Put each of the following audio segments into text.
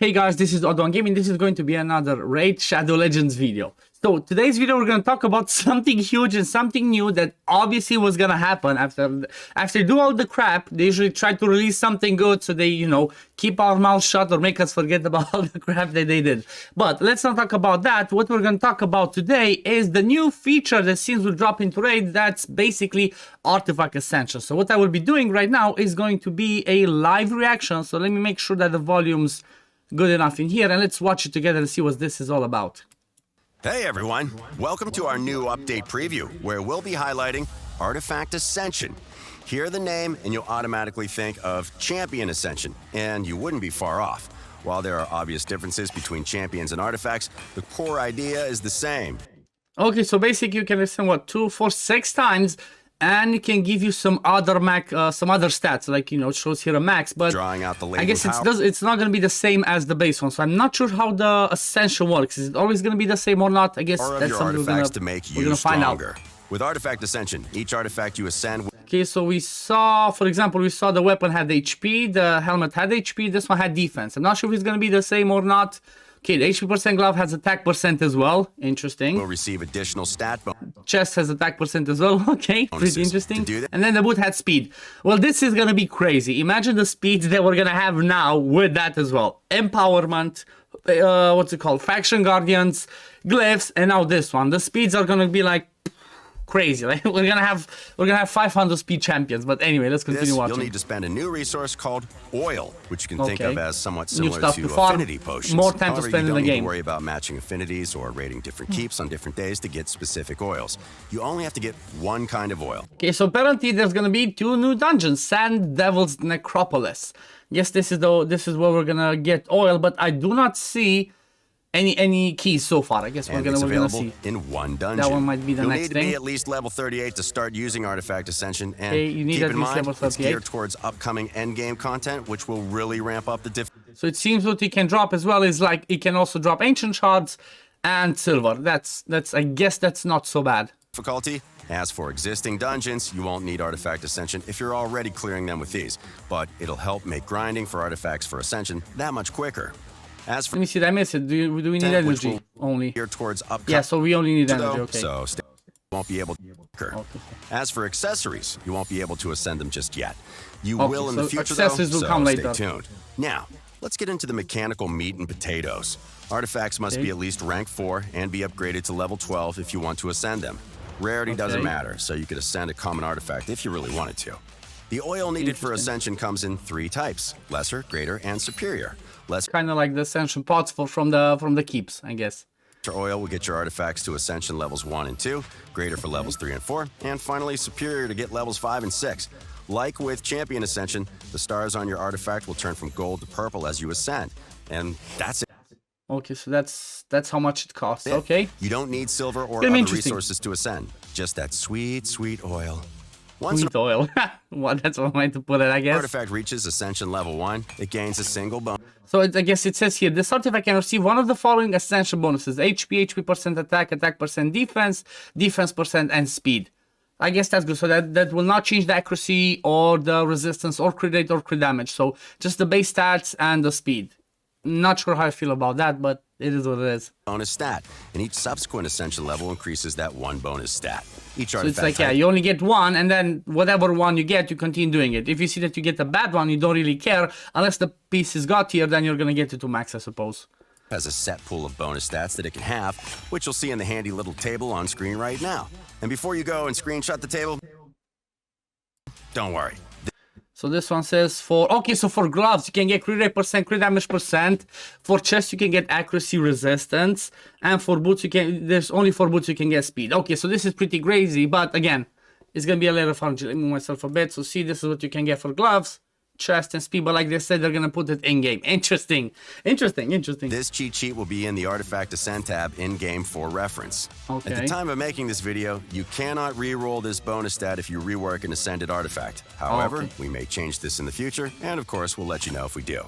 Hey guys, this is OddOneGaming. This is going to be another Raid Shadow Legends video. So today's video we're going to talk about something huge and something new that obviously was going to happen after they do all the crap. They usually try to release something good so they, keep our mouths shut or make us forget about all the crap that they did. But let's not talk about that. What we're going to talk about today is the new feature that seems to drop into Raid. That's basically Artifact Ascension. So what I will be doing right now is going to be a live reaction. So let me make sure that the volume's good enough in here, and let's watch it together and see what this is all about. Hey everyone, welcome to our new update preview, where we'll be highlighting Artifact Ascension. Hear the name and you'll automatically think of Champion Ascension, and you wouldn't be far off. While there are obvious differences between champions and artifacts, the core idea is the same. Okay, so basically you can ascend what, 2, 4, 6 times, and it can give you some other stats, like it shows here a max, but drawing out the I guess it's not going to be the same as the base one. So I'm not sure how the Ascension works. Is it always going to be the same or not? I guess that's something we're going to find out. With Artifact Ascension, each artifact you ascend. Okay, so we saw, for example, the weapon had HP, the helmet had HP, this one had defense. I'm not sure if it's going to be the same or not. Okay, the HP percent glove has attack percent as well. Interesting. Will receive additional stat bonus. Chest has attack percent as well. Okay, pretty interesting. And then the boot had speed. Well, this is gonna be crazy. Imagine the speeds that we're gonna have now with that as well. Empowerment, what's it called? Faction Guardians, glyphs, and now this one. The speeds are gonna be like crazy. Like we're gonna have 500 speed champions. But anyway, let's continue watching. You'll need to spend a new resource called oil, which you can think of as somewhat similar to affinity potions. More time to spend in the game. You don't need to worry about matching affinities or raiding different keeps on different days to get specific oils. You only have to get one kind of oil. Okay, so apparently there's gonna be 2 new dungeons: Sand Devil's Necropolis. Yes, this is where we're gonna get oil, but I do not see any keys so far. I guess we're gonna see in one dungeon. That one might be the next thing. You'll need to be at least level 38 to start using Artifact Ascension, and you need keep at in least mind level 38. It's geared towards upcoming endgame content, which will really ramp up the difficulty. So it seems what it can drop as well is like it can also drop ancient shards and silver. That's I guess that's not so bad. As for existing dungeons, you won't need Artifact Ascension if you're already clearing them with these, but it'll help make grinding for artifacts for Ascension that much quicker. As for Let me see, I missed it. Do we need energy only? Yeah, so we only need energy, okay. So won't be able to. Okay. As for accessories, you won't be able to ascend them just yet. You will in the future, accessories will come later. Stay tuned. Now, let's get into the mechanical meat and potatoes. Artifacts must be at least rank 4 and be upgraded to level 12 if you want to ascend them. Rarity doesn't matter, so you could ascend a common artifact if you really wanted to. The oil needed for Ascension comes in 3 types: lesser, greater, and superior. Kind of like the Ascension pots from the keeps, I guess. Oil will get your artifacts to Ascension levels 1 and 2, greater for levels 3 and 4, and finally superior to get levels 5 and 6. Like with Champion Ascension, the stars on your artifact will turn from gold to purple as you ascend, and that's it. Okay, so that's how much it costs. Okay. You don't need silver or other resources to ascend, just that sweet, sweet oil. Sweet oil. Well, that's one way to put it, I guess. Artifact reaches Ascension level 1, it gains a single bonus. So I guess it says here, this artifact can receive one of the following Ascension bonuses: HP percent attack, attack percent defense, defense percent, and speed. I guess that's good. So that will not change the accuracy or the resistance or crit rate or crit damage. So just the base stats and the speed. Not sure how I feel about that, but it is what it is. Bonus stat, and each subsequent Ascension level increases that one bonus stat. Each artifact. So it's like, you only get one, and then whatever one you get, you continue doing it. If you see that you get a bad one, you don't really care. Unless the piece is got here, then you're gonna get it to max, I suppose. Has a set pool of bonus stats that it can have, which you'll see in the handy little table on screen right now. And before you go and screenshot the table, don't worry. So this one says so for gloves you can get crit rate percent, crit damage percent. For chest you can get accuracy resistance, and for boots there's only for boots you can get speed. Okay, so this is pretty crazy, but again, it's gonna be a little fun. Let me move myself a bit. So see, this is what you can get for gloves, chest, and speed, but like they said, they're gonna put it in game. Interesting. This cheat sheet will be in the Artifact Ascend tab in game for reference. Okay. At the time of making this video, you cannot re-roll this bonus stat if you rework an ascended artifact. However, we may change this in the future, and of course we'll let you know if we do.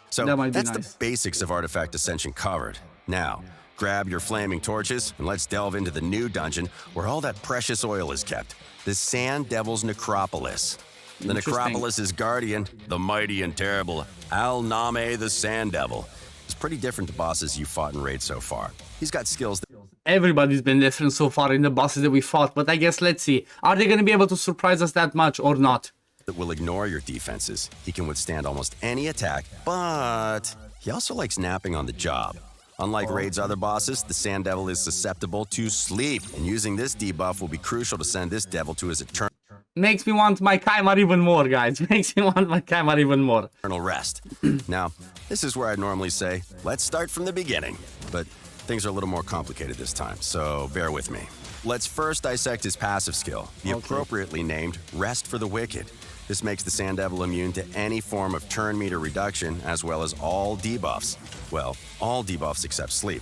So that's the basics of Artifact Ascension covered. Now, grab your flaming torches and let's delve into the new dungeon where all that precious oil is kept, the Sand Devil's Necropolis. The Necropolis' guardian, the mighty and terrible Al-Name the Sand Devil. is pretty different to bosses you fought in raids so far. He's got skills that everybody's been different so far in the bosses that we fought, but I guess let's see. Are they going to be able to surprise us that much or not? that will ignore your defenses. He can withstand almost any attack, but he also likes napping on the job. Unlike Raid's other bosses, the Sand Devil is susceptible to sleep, and using this debuff will be crucial to send this devil to his eternal Makes me want my Kaimar even more, guys. Makes me want my Kaimar even more. rest. Now, this is where I'd normally say, let's start from the beginning, but things are a little more complicated this time, so bear with me. Let's first dissect his passive skill, the appropriately named Rest for the Wicked. This makes the Sand Devil immune to any form of turn meter reduction, as well as all debuffs. Well, all debuffs except sleep.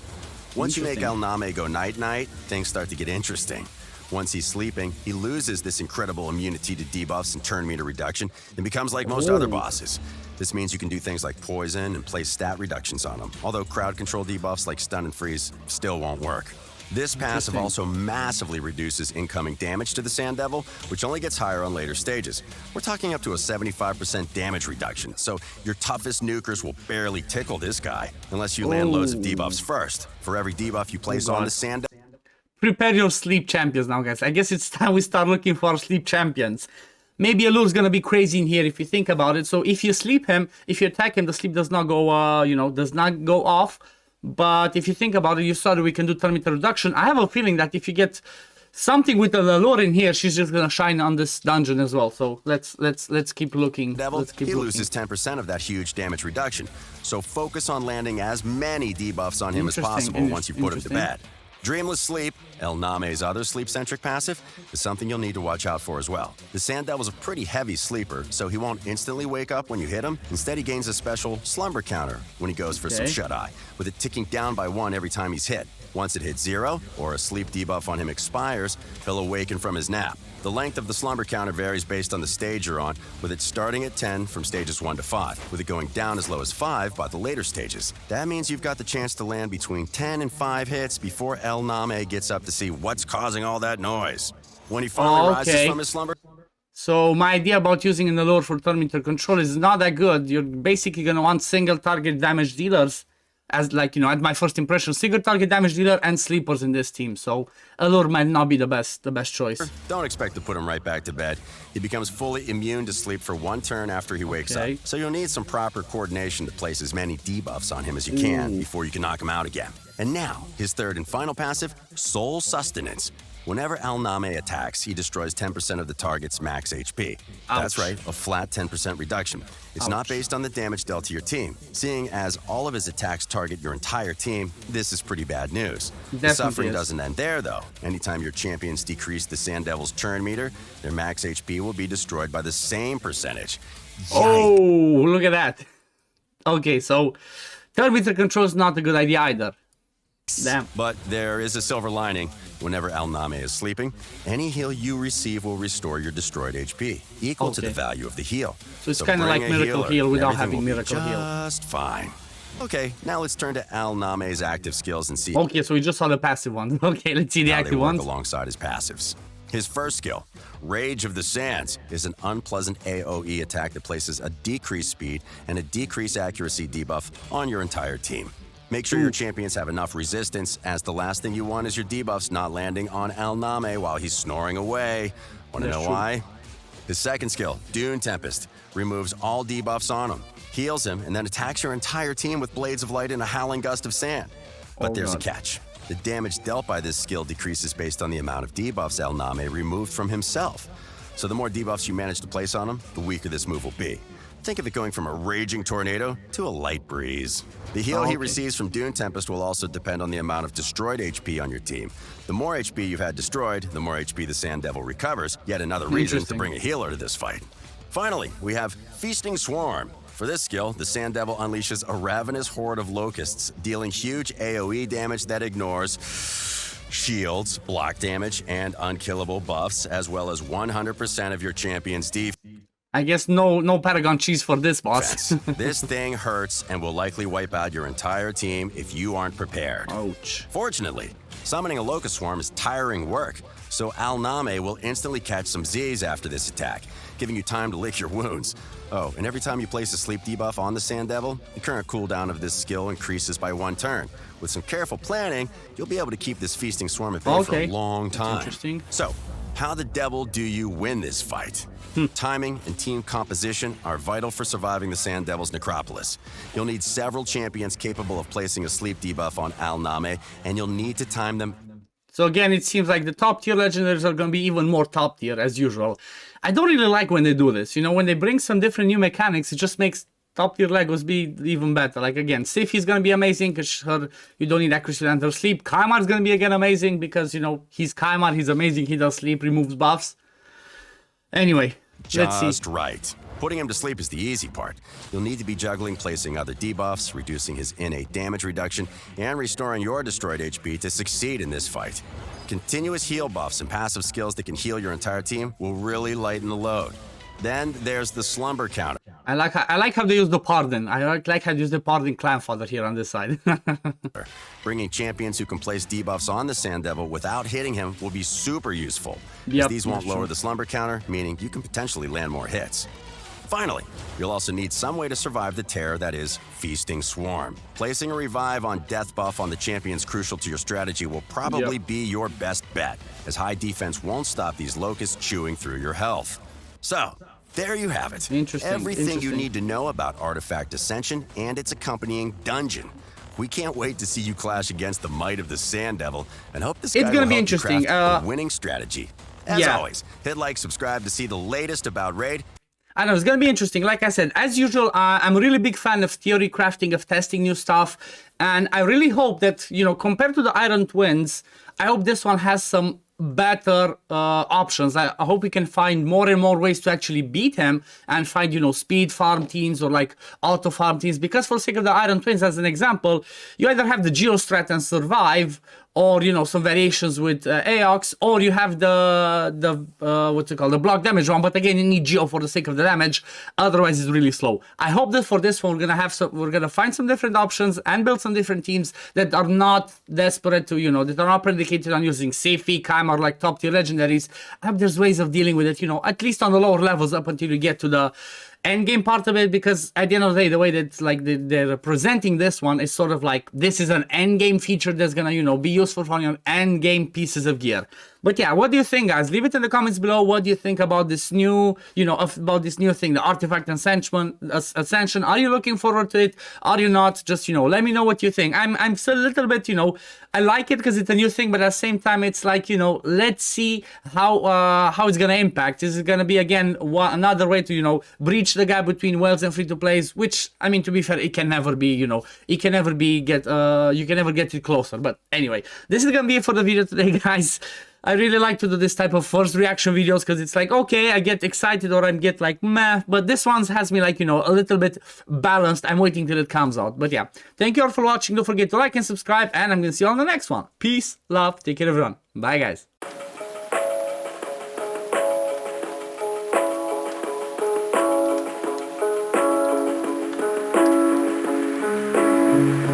Once you make El Name go night-night, things start to get interesting. Once he's sleeping, he loses this incredible immunity to debuffs and turn meter reduction and becomes like most other bosses. This means you can do things like poison and place stat reductions on him, although crowd control debuffs like stun and freeze still won't work. This passive also massively reduces incoming damage to the Sand Devil, which only gets higher on later stages. We're talking up to a 75% damage reduction, so your toughest nukers will barely tickle this guy, unless you land loads of debuffs first. For every debuff you place on the Sand Devil, prepare your sleep champions now, guys. I guess it's time we start looking for our sleep champions. Maybe Allure's gonna be crazy in here if you think about it. So if you sleep him, if you attack him, the sleep does not go, does not go off. But if you think about it, you saw that we can do turn meter reduction. I have a feeling that if you get something with the Allure in here, she's just gonna shine on this dungeon as well. So let's keep looking. He loses 10% of that huge damage reduction. So focus on landing as many debuffs on him as possible once you put him to bed. Dreamless Sleep, El Name's other sleep-centric passive, is something you'll need to watch out for as well. The Sand Devil's a pretty heavy sleeper, so he won't instantly wake up when you hit him. Instead, he gains a special slumber counter when he goes for some shut-eye, with it ticking down by 1 every time he's hit. Once it hits 0, or a sleep debuff on him expires, he'll awaken from his nap. The length of the slumber counter varies based on the stage you're on, with it starting at 10 from stages 1 to 5, with it going down as low as 5 by the later stages. That means you've got the chance to land between 10 and 5 hits before El Name gets up to see what's causing all that noise. When he finally rises from his slumber... So my idea about using an Allure for turn meter control is not that good. You're basically going to want single target damage dealers, as like, at my first impression, single target damage dealer and sleepers in this team. So Allure might not be the best choice. Don't expect to put him right back to bed. He becomes fully immune to sleep for 1 turn after he wakes up. So you'll need some proper coordination to place as many debuffs on him as you can before you can knock him out again. And now, his third and final passive, Soul Sustenance. Whenever El Name attacks, he destroys 10% of the target's max HP. That's right, a flat 10% reduction. It's not based on the damage dealt to your team. Seeing as all of his attacks target your entire team, this is pretty bad news. The suffering doesn't end there, though. Anytime your champions decrease the Sand Devil's turn meter, their max HP will be destroyed by the same percentage. Oh, look at that. Okay, so turn meter control is not a good idea either. Damn. But there is a silver lining. Whenever El Name is sleeping, any heal you receive will restore your destroyed HP, equal to the value of the heal. So it's kind of like Miracle Heal without having Miracle Heal. Just fine. Okay, now let's turn to El Name's active skills and see. Okay, so we just saw the passive ones. Okay, let's see the active ones. Alongside his passives. His first skill, Rage of the Sands, is an unpleasant AoE attack that places a decreased speed and a decreased accuracy debuff on your entire team. Make sure your champions have enough resistance, as the last thing you want is your debuffs not landing on El Name while he's snoring away. Want to know why? His second skill, Dune Tempest, removes all debuffs on him, heals him, and then attacks your entire team with blades of light and a howling gust of sand. But there's a catch. The damage dealt by this skill decreases based on the amount of debuffs El Name removed from himself. So the more debuffs you manage to place on him, the weaker this move will be. Think of it going from a raging tornado to a light breeze. The heal he receives from Dune Tempest will also depend on the amount of destroyed HP on your team. The more HP you've had destroyed, the more HP the Sand Devil recovers. Yet another reason to bring a healer to this fight. Finally, we have Feasting Swarm. For this skill, the Sand Devil unleashes a ravenous horde of locusts, dealing huge AoE damage that ignores shields, block damage, and unkillable buffs, as well as 100% of your champion's defense. I guess no Paragon cheese for this, boss. This thing hurts and will likely wipe out your entire team if you aren't prepared. Ouch. Fortunately, summoning a Locust Swarm is tiring work, so Al-Name will instantly catch some Z's after this attack, giving you time to lick your wounds. Oh, and every time you place a sleep debuff on the Sand Devil, the current cooldown of this skill increases by 1 turn. With some careful planning, you'll be able to keep this feasting swarm at bay for a long time. Interesting. So, how the devil do you win this fight? Timing and team composition are vital for surviving the Sand Devil's necropolis. You'll need several champions capable of placing a sleep debuff on Al-Name, and you'll need to time them. So again, it seems like the top tier legendaries are going to be even more top tier as usual. I don't really like when they do this. You know, when they bring some different new mechanics, it just makes top tier Legos be even better. Like again, Sif is going to be amazing because you don't need accuracy to enter sleep. Kaimar is going to be again amazing because, you know, he's Kaimar, he's amazing, he does sleep, removes buffs. Anyway, let's see. Just right. Putting him to sleep is the easy part. You'll need to be juggling placing other debuffs, reducing his innate damage reduction, and restoring your destroyed HP to succeed in this fight. Continuous heal buffs and passive skills that can heal your entire team will really lighten the load. Then there's the slumber counter. I like how they use the pardon. I like how they use the pardon clan father here on this side. Bringing champions who can place debuffs on the Sand Devil without hitting him will be super useful. Yep, these won't lower the slumber counter, meaning you can potentially land more hits. Finally, you'll also need some way to survive the terror that is Feasting Swarm. Placing a revive on death buff on the champions crucial to your strategy will probably be your best bet, as high defense won't stop these locusts chewing through your health. So, there you have it. Everything you need to know about Artifact Ascension and its accompanying dungeon. We can't wait to see you clash against the might of the Sand Devil, and hope this guy will help you craft a winning strategy. As always, hit like, subscribe to see the latest about Raid. I know, it's going to be interesting. Like I said, as usual, I'm a really big fan of theory crafting, of testing new stuff. And I really hope that, you know, compared to the Iron Twins, I hope this one has some better options. I hope we can find more and more ways to actually beat him and find, you know, speed farm teams or like auto farm teams. Because for the sake of the Iron Twins, as an example, you either have the Geostrat and survive, or, you know, some variations with Aox, or you have the what's it called, the block damage one. But again, you need Geo for the sake of the damage. Otherwise, it's really slow. I hope that for this one, we're gonna find some different options and build some different teams that are not desperate to, you know, that are not predicated on using Seifi, Kaimar, like top tier legendaries. I hope there's ways of dealing with it, you know, at least on the lower levels up until you get to the end game part of it, because at the end of the day, the way that like they're presenting this one is sort of like this is an end game feature that's gonna, you know, be useful for your end game pieces of gear. But yeah, what do you think, guys? Leave it in the comments below. What do you think about this new, you know, about this new thing, the Artifact Ascension? Are you looking forward to it? Are you not? Just, you know, let me know what you think. I'm still a little bit, you know, I like it because it's a new thing, but at the same time, it's like, you know, let's see how it's gonna impact. Is it gonna be again another way to, you know, breach the gap between whales and free-to-plays? Which, I mean, to be fair, it can never be, you know, it can never be you can never get it closer. But anyway, this is gonna be it for the video today, guys. I really like to do this type of first reaction videos because it's like, okay, I get excited or I get like meh, but this one has me like, you know, a little bit balanced. I'm waiting till it comes out. But yeah, thank you all for watching. Don't forget to like and subscribe, and I'm gonna see you on the next one. Peace, love, take care everyone. Bye guys.